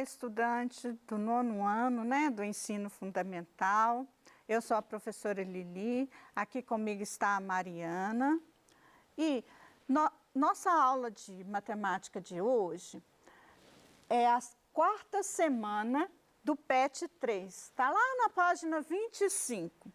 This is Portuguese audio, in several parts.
estudante do 9º ano, né, do ensino fundamental. Eu sou a professora Lili, aqui comigo está a Mariana. E nossa aula de matemática de hoje é a 4ª semana do PET 3. Está lá na página 25.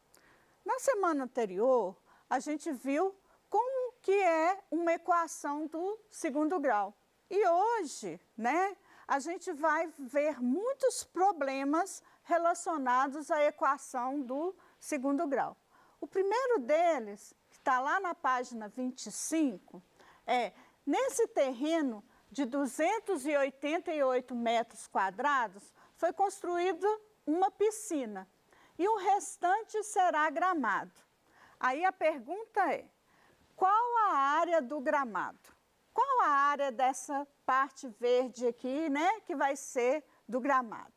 Na semana anterior, a gente viu como que é uma equação do 2º grau. E hoje, né, a gente vai ver muitos problemas relacionados à equação do 2º grau. O primeiro deles, que está lá na página 25, é nesse terreno de 288 metros quadrados, foi construída uma piscina e o restante será gramado. Aí a pergunta é, qual a área do gramado? Qual a área dessa parte verde aqui, né, que vai ser do gramado?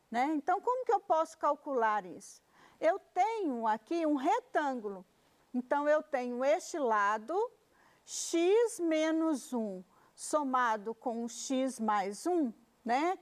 Né? Então, como que eu posso calcular isso? Eu tenho aqui um retângulo. Então, eu tenho este lado, x menos 1, somado com x mais 1, né?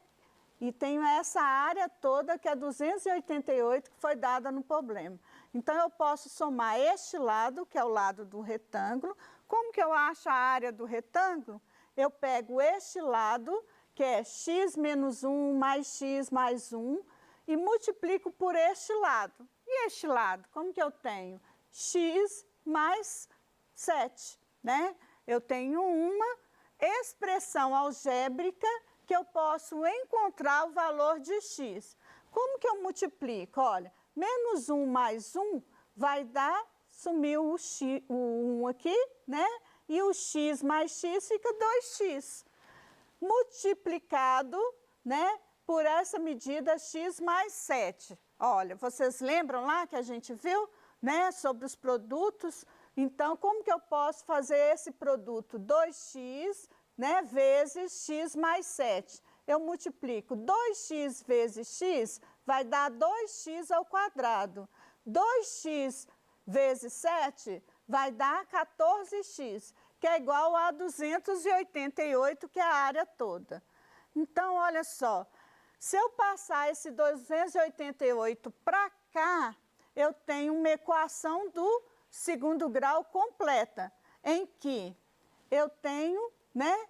E tenho essa área toda que é 288, que foi dada no problema. Então, eu posso somar este lado, que é o lado do retângulo. Como que eu acho a área do retângulo? Eu pego este lado, que é x menos 1 mais x mais 1, e multiplico por este lado. E este lado, como que eu tenho? X mais 7, né? Eu tenho uma expressão algébrica que eu posso encontrar o valor de x. Como que eu multiplico? Olha, menos 1 mais 1 vai dar, sumiu o 1 aqui, né? E o x mais x fica 2x. Multiplicado, né, por essa medida x mais 7. Olha, vocês lembram lá que a gente viu, né, sobre os produtos? Então, como que eu posso fazer esse produto? 2x, né, vezes x mais 7. Eu multiplico 2x vezes x, vai dar 2x ao quadrado. 2x vezes 7 vai dar 14x, que é igual a 288, que é a área toda. Então, olha só, se eu passar esse 288 para cá, eu tenho uma equação do 2º grau completa, em que eu tenho, né,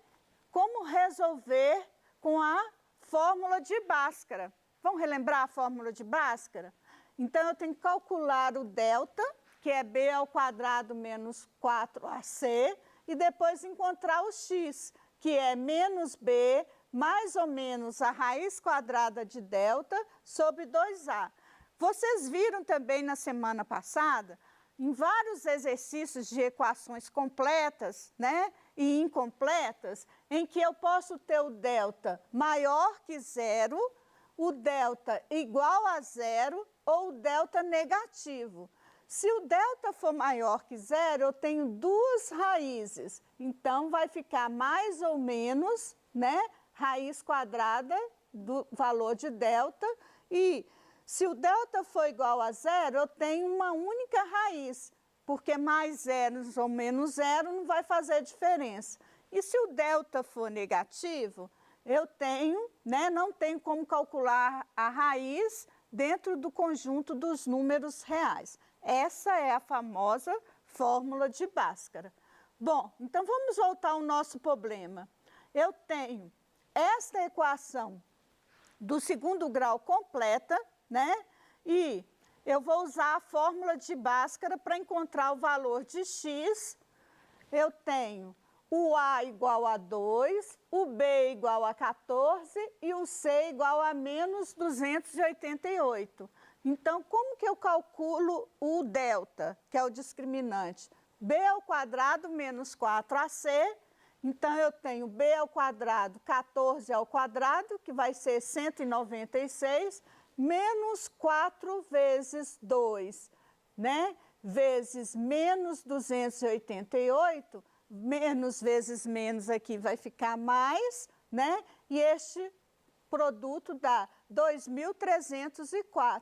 como resolver com a fórmula de Bhaskara. Vamos relembrar a fórmula de Bhaskara? Então, eu tenho que calcular o delta, que é b ao quadrado menos 4ac, e depois encontrar o x, que é menos b mais ou menos a raiz quadrada de delta sobre 2a. Vocês viram também na semana passada, em vários exercícios de equações completas, né, e incompletas, em que eu posso ter o delta maior que 0, o delta igual a 0 ou o delta negativo. Se o delta for maior que 0, eu tenho duas raízes, então vai ficar mais ou menos, né, raiz quadrada do valor de delta, e se o delta for igual a 0, eu tenho uma única raiz, porque mais 0 ou menos 0 não vai fazer diferença. E se o delta for negativo, eu tenho, né, não tenho como calcular a raiz dentro do conjunto dos números reais. Essa é a famosa fórmula de Bhaskara. Bom, então vamos voltar ao nosso problema. Eu tenho esta equação do 2º grau completa, né? E eu vou usar a fórmula de Bhaskara para encontrar o valor de x. Eu tenho o a igual a 2, o b igual a 14 e o c igual a menos 288. Então, como que eu calculo o delta, que é o discriminante? b ao quadrado menos 4ac. Então, eu tenho b ao quadrado, 14 ao quadrado, que vai ser 196, menos 4 vezes 2, né? Vezes menos 288, menos vezes menos aqui vai ficar mais, né? E este produto dá 2.304.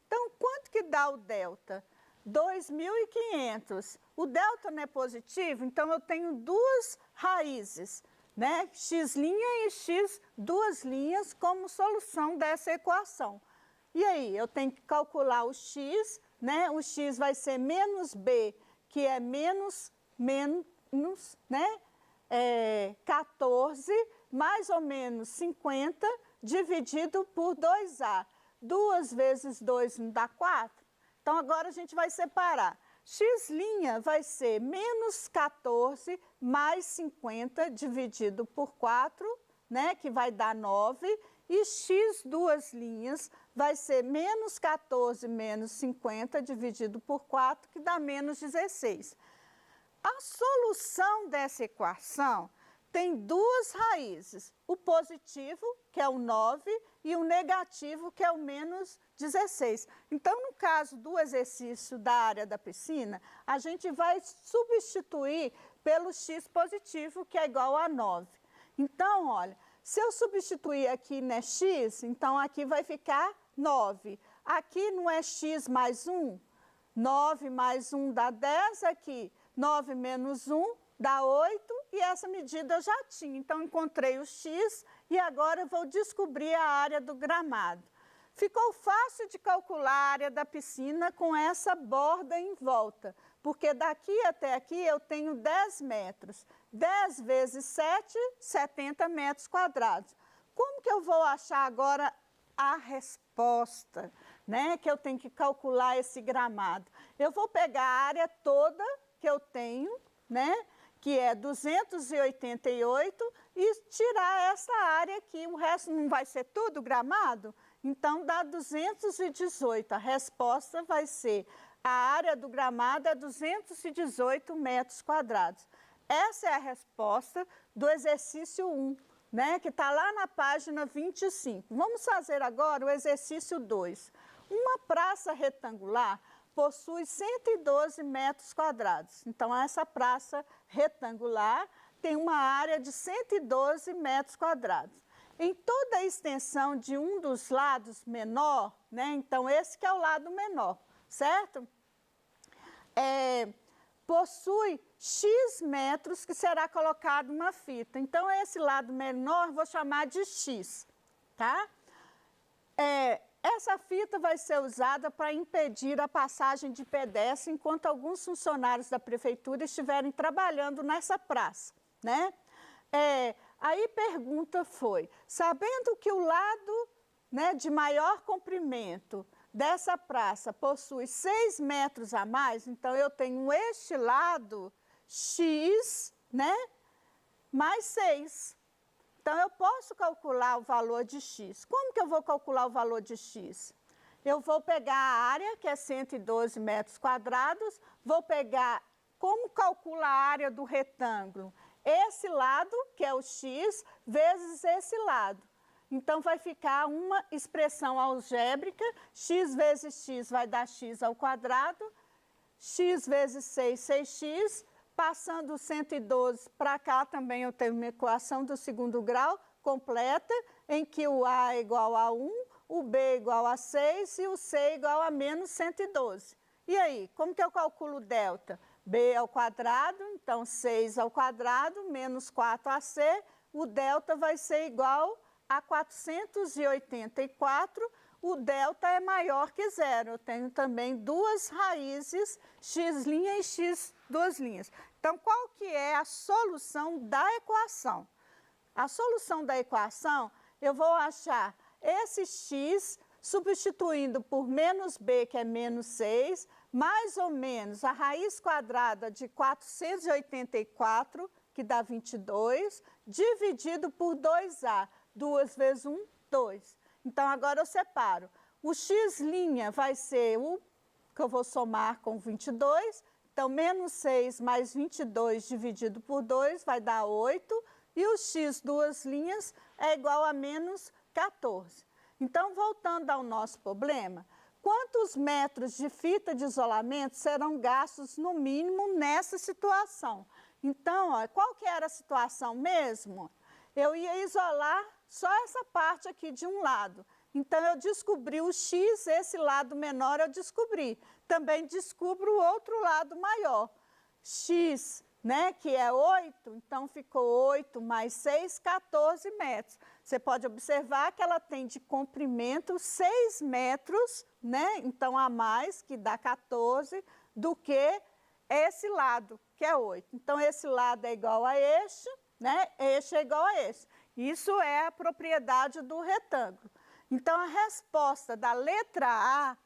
Então, quanto que dá o delta? 2.500. O delta não é positivo, então eu tenho duas raízes, né? X' e x duas linhas como solução dessa equação. E aí, eu tenho que calcular o x, né? O x vai ser menos b, que é menos, né? 14, mais ou menos 50, dividido por 2a. 2 vezes 2 não dá 4? Então, agora a gente vai separar. X' vai ser menos 14 mais 50 dividido por 4, né? Que vai dar 9. E x duas linhas vai ser menos 14 menos 50 dividido por 4, que dá menos 16. A solução dessa equação tem duas raízes, o positivo, que é o 9, e o negativo, que é o menos 16. Então, no caso do exercício da área da piscina, a gente vai substituir pelo x positivo, que é igual a 9. Então, olha, se eu substituir aqui, né, x, então aqui vai ficar 9. Aqui não é x mais 1? 9 mais 1 dá 10, aqui 9 menos 1 dá 8, e essa medida eu já tinha. Então, encontrei o x e agora eu vou descobrir a área do gramado. Ficou fácil de calcular a área da piscina com essa borda em volta, porque daqui até aqui eu tenho 10 metros. 10 vezes 7, 70 metros quadrados. Como que eu vou achar agora a resposta, né? Que eu tenho que calcular esse gramado? Eu vou pegar a área toda que eu tenho, né? Que é 288, e tirar essa área aqui. O resto não vai ser tudo gramado? Então, dá 218. A resposta vai ser, a área do gramado é 218 metros quadrados. Essa é a resposta do exercício 1, né, que está lá na página 25. Vamos fazer agora o exercício 2. Uma praça retangular possui 112 metros quadrados. Então, essa praça retangular tem uma área de 112 metros quadrados. Em toda a extensão de um dos lados menor, né, então esse que é o lado menor, certo? Possui x metros que será colocado uma fita. Então, esse lado menor vou chamar de x, tá? Essa fita vai ser usada para impedir a passagem de pedestre enquanto alguns funcionários da prefeitura estiverem trabalhando nessa praça, né? Aí pergunta foi, sabendo que o lado, né, de maior comprimento dessa praça possui 6 metros a mais, então eu tenho este lado x, né, mais 6. Então, eu posso calcular o valor de x. Como que eu vou calcular o valor de x? Eu vou pegar a área, que é 112 metros quadrados, vou pegar, como calcula a área do retângulo? Esse lado, que é o x, vezes esse lado. Então, vai ficar uma expressão algébrica, x vezes x vai dar x ao quadrado, x vezes 6, 6x, passando o 112 para cá, também eu tenho uma equação do segundo grau completa, em que o a é igual a 1, o b é igual a 6 e o c é igual a menos 112. E aí, como que eu calculo o delta? b ao quadrado, então 6 ao quadrado, menos 4ac, o delta vai ser igual a 484, o delta é maior que zero. Eu tenho também duas raízes, x' e x duas linhas. Então, qual que é a solução da equação? A solução da equação, eu vou achar esse x substituindo por menos b, que é menos 6, mais ou menos a raiz quadrada de 484, que dá 22, dividido por 2a. 2 vezes 1, 2. Então, agora eu separo. O x' vai ser o que eu vou somar com 22. Então, menos 6 mais 22 dividido por 2 vai dar 8. E o x duas linhas é igual a menos 14. Então, voltando ao nosso problema, quantos metros de fita de isolamento serão gastos no mínimo nessa situação? Então, ó, qual que era a situação mesmo? Eu ia isolar só essa parte aqui de um lado. Então, eu descobri o x, esse lado menor eu descobri. Também descubro o outro lado maior. X né, que é 8, então ficou 8 mais 6, 14 metros. Você pode observar que ela tem de comprimento 6 metros, né, então a mais, que dá 14, do que esse lado, que é 8. Então, esse lado é igual a este, né, este é igual a este. Isso é a propriedade do retângulo. Então, a resposta da letra A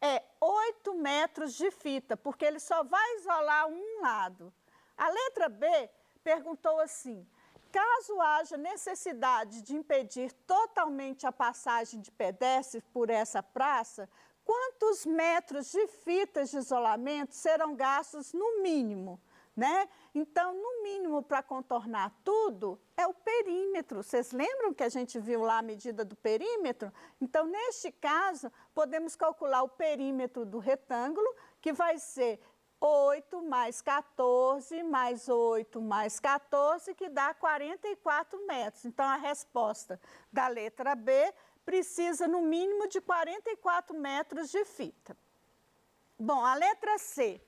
é 8 metros de fita, porque ele só vai isolar um lado. A letra B perguntou assim: caso haja necessidade de impedir totalmente a passagem de pedestres por essa praça, quantos metros de fitas de isolamento serão gastos no mínimo? Né? Então, no mínimo, para contornar tudo, é o perímetro. Vocês lembram que a gente viu lá a medida do perímetro? Então, neste caso, podemos calcular o perímetro do retângulo, que vai ser 8 mais 14, mais 8 mais 14, que dá 44 metros. Então, a resposta da letra B precisa, no mínimo, de 44 metros de fita. Bom, a letra C.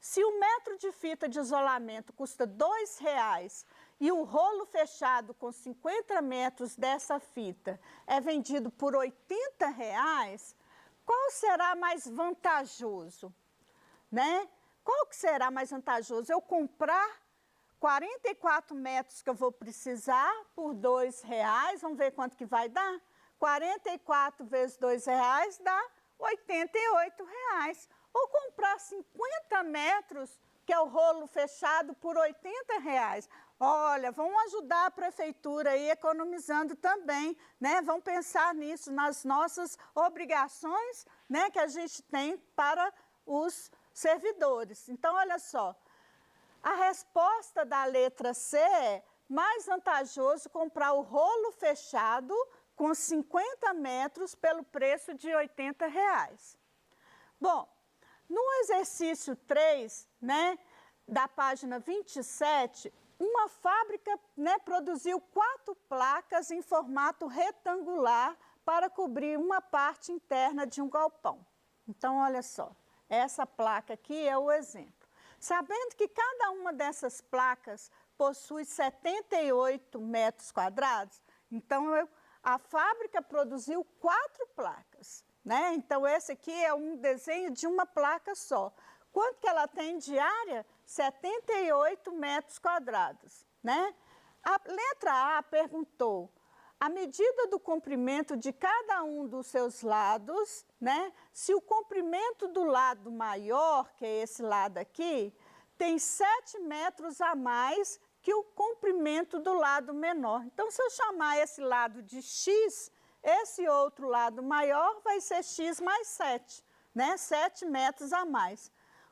Se o metro de fita de isolamento custa R$ 2,00 e o rolo fechado com 50 metros dessa fita é vendido por R$ 80,00, qual será mais vantajoso? Né? Qual que será mais vantajoso? Eu comprar 44 metros que eu vou precisar por R$ 2,00, vamos ver quanto que vai dar? 44 vezes R$ 2,00 dá R$ 88,00. Ou comprar 50 metros, que é o rolo fechado, por R$ 80,00. Olha, vamos ajudar a prefeitura aí economizando também, né? Vamos pensar nisso, nas nossas obrigações, né, que a gente tem para os servidores. Então, olha só, a resposta da letra C é mais vantajoso comprar o rolo fechado com 50 metros pelo preço de R$ 80,00. Bom, no exercício 3, né, da página 27, uma fábrica, né, produziu 4 placas em formato retangular para cobrir uma parte interna de um galpão. Então, olha só, essa placa aqui é o exemplo. Sabendo que cada uma dessas placas possui 78 metros quadrados, então a fábrica produziu 4 placas. Né? Então, esse aqui é um desenho de uma placa só. Quanto que ela tem de área? 78 metros quadrados. Né? A letra A perguntou a medida do comprimento de cada um dos seus lados, né? Se o comprimento do lado maior, que é esse lado aqui, tem 7 metros a mais que o comprimento do lado menor. Então, se eu chamar esse lado de X, esse outro lado maior vai ser x mais 7, né? 7 metros a mais.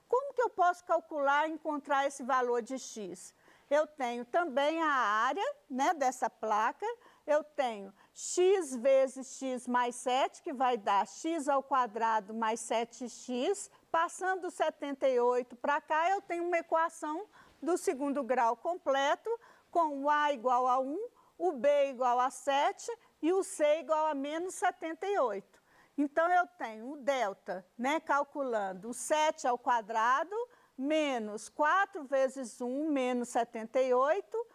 Como que eu posso calcular e encontrar esse valor de x? Eu tenho também a área, né, dessa placa, eu tenho x vezes x mais 7, que vai dar x ao quadrado mais 7x. Passando 78 para cá, eu tenho uma equação do segundo grau completo, com o a igual a 1, o b igual a 7 e o c igual a menos 78. Então, eu tenho o delta, né, calculando o 7 ao quadrado, menos 4 vezes 1, menos 78.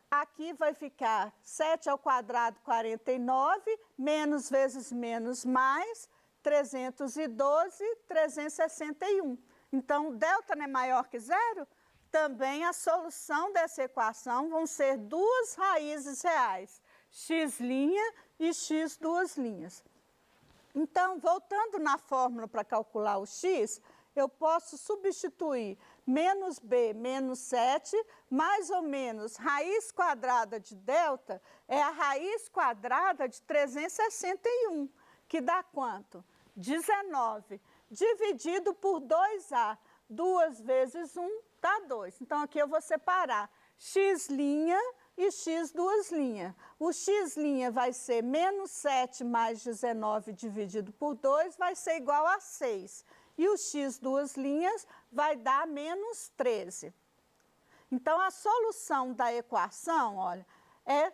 Aqui vai ficar 7 ao quadrado, 49, menos vezes menos mais, 312, 361. Então, o delta não é maior que zero? Também a solução dessa equação vão ser duas raízes reais, x' e x duas linhas. Então, voltando na fórmula para calcular o x, eu posso substituir menos b menos 7, mais ou menos raiz quadrada de delta, é a raiz quadrada de 361, que dá quanto? 19, dividido por 2a. 2 vezes 1 dá 2. Então, aqui eu vou separar x' e x duas linhas. O x' vai ser menos 7 mais 19 dividido por 2, vai ser igual a 6. E o x duas linhas vai dar menos 13. Então, a solução da equação, olha, é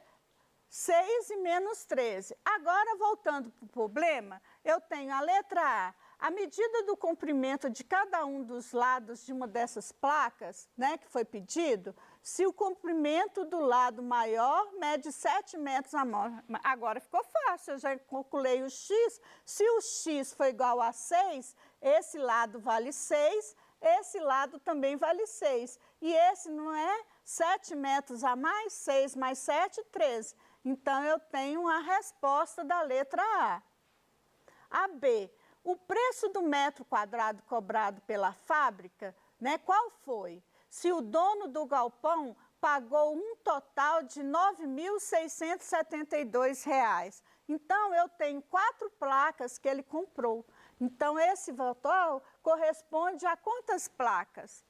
6 e menos 13. Agora, voltando para o problema, eu tenho a letra A. a medida do comprimento de cada um dos lados de uma dessas placas, né, que foi pedido, se o comprimento do lado maior mede 7 metros a mais. Agora ficou fácil, eu já calculei o x. Se o x for igual a 6, esse lado vale 6, esse lado também vale 6. E esse não é 7 metros a mais, 6 mais 7, 13. Então, eu tenho a resposta da letra A. A B, o preço do metro quadrado cobrado pela fábrica, né, qual foi? Se o dono do galpão pagou um total de R$ 9.672. Então, eu tenho 4 placas que ele comprou. Então, esse valor corresponde a quantas placas?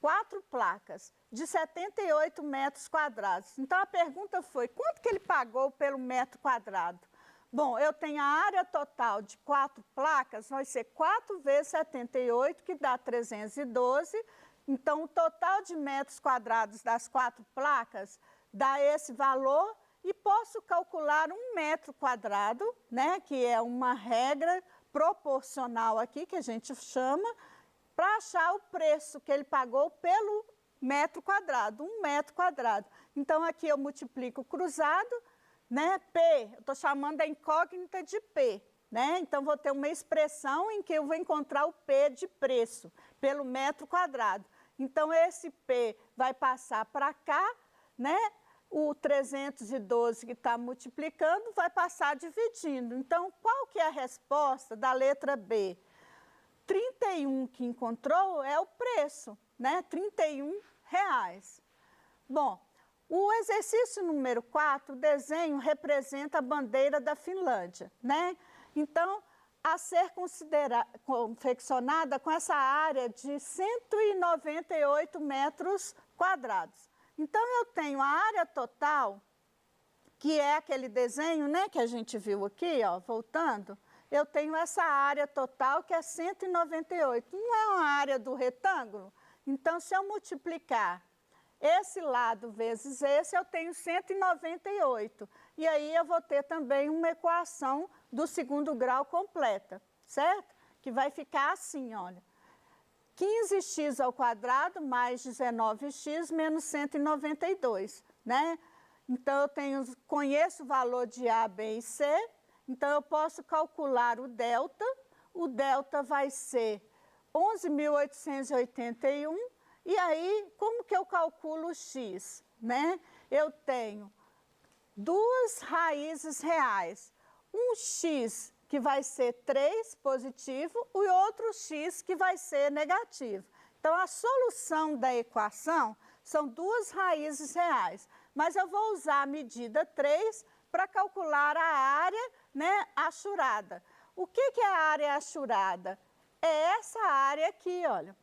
4 placas de 78 metros quadrados. Então, a pergunta foi, quanto que ele pagou pelo metro quadrado? Bom, eu tenho a área total de 4 placas, vai ser 4 vezes 78, que dá 312. Então, o total de metros quadrados das 4 placas dá esse valor e posso calcular 1 metro quadrado, né, que é uma regra proporcional aqui, que a gente chama, para achar o preço que ele pagou pelo metro quadrado, 1 metro quadrado. Então, aqui eu multiplico o cruzado, né? P, eu estou chamando a incógnita de P, né? Então, vou ter uma expressão em que eu vou encontrar o P de preço, pelo metro quadrado. Então, esse P vai passar para cá, né? O 312 que está multiplicando vai passar dividindo. Então, qual que é a resposta da letra B? 31 que encontrou é o preço, né? R$ 31. Bom, o exercício número 4, o desenho representa a bandeira da Finlândia, né? Então, a ser confeccionada com essa área de 198 metros quadrados. Então, eu tenho a área total, que é aquele desenho, né, que a gente viu aqui, ó, voltando. Eu tenho essa área total que é 198. Não é uma área do retângulo? Então, se eu multiplicar esse lado vezes esse, eu tenho 198. E aí, eu vou ter também uma equação do segundo grau completa, certo? Que vai ficar assim, olha. 15x ao quadrado mais 19x menos 192, né? Então, eu conheço o valor de A, B e C. Então, eu posso calcular o delta. O delta vai ser 11.881. E aí, como que eu calculo o x? Né? Eu tenho 2 raízes reais. Um x que vai ser 3 positivo e outro x que vai ser negativo. Então, a solução da equação são 2 raízes reais. Mas eu vou usar a medida 3 para calcular a área, né, achurada. O que é a área achurada? É essa área aqui, olha.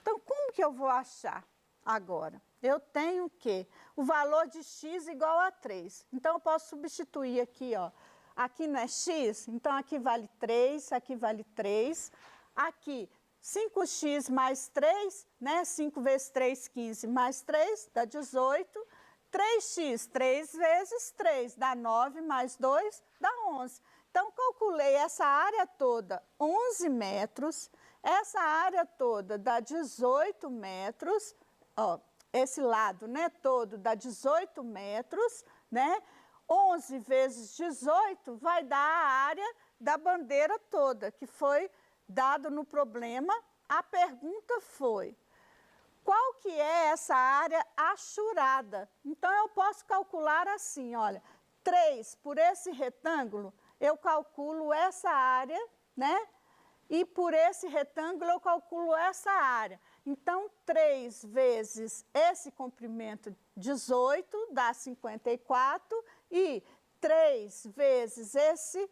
Então, como que eu vou achar agora? Eu tenho o quê? O valor de x igual a 3. Então, eu posso substituir aqui, ó. Aqui não é x, então aqui vale 3, aqui vale 3. Aqui, 5x mais 3, né? 5 vezes 3, 15, mais 3, dá 18. 3x, 3 vezes 3, dá 9, mais 2, dá 11. Então, calculei essa área toda, 11 metros. Essa área toda dá 18 metros. Ó, esse lado, né, todo dá 18 metros, né? 11 vezes 18 vai dar a área da bandeira toda, que foi dado no problema. A pergunta foi, qual que é essa área achurada? Então, eu posso calcular assim, olha, 3 por esse retângulo, eu calculo essa área, né? E por esse retângulo, eu calculo essa área. Então, 3 vezes esse comprimento, 18, dá 54. E 3 vezes esse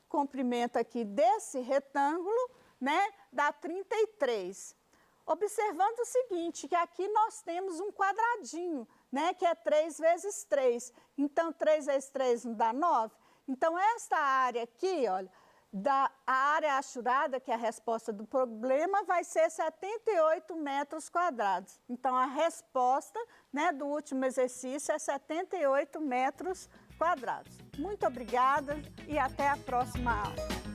comprimento aqui desse retângulo, né, dá 33. Observando o seguinte, que aqui nós temos um quadradinho, né, que é 3 vezes 3. Então, 3 vezes 3 não dá 9. Então, esta área aqui, olha, a área achurada, que é a resposta do problema, vai ser 78 metros quadrados. Então, a resposta, né, do último exercício é 78 metros quadrados. Muito obrigada e até a próxima aula.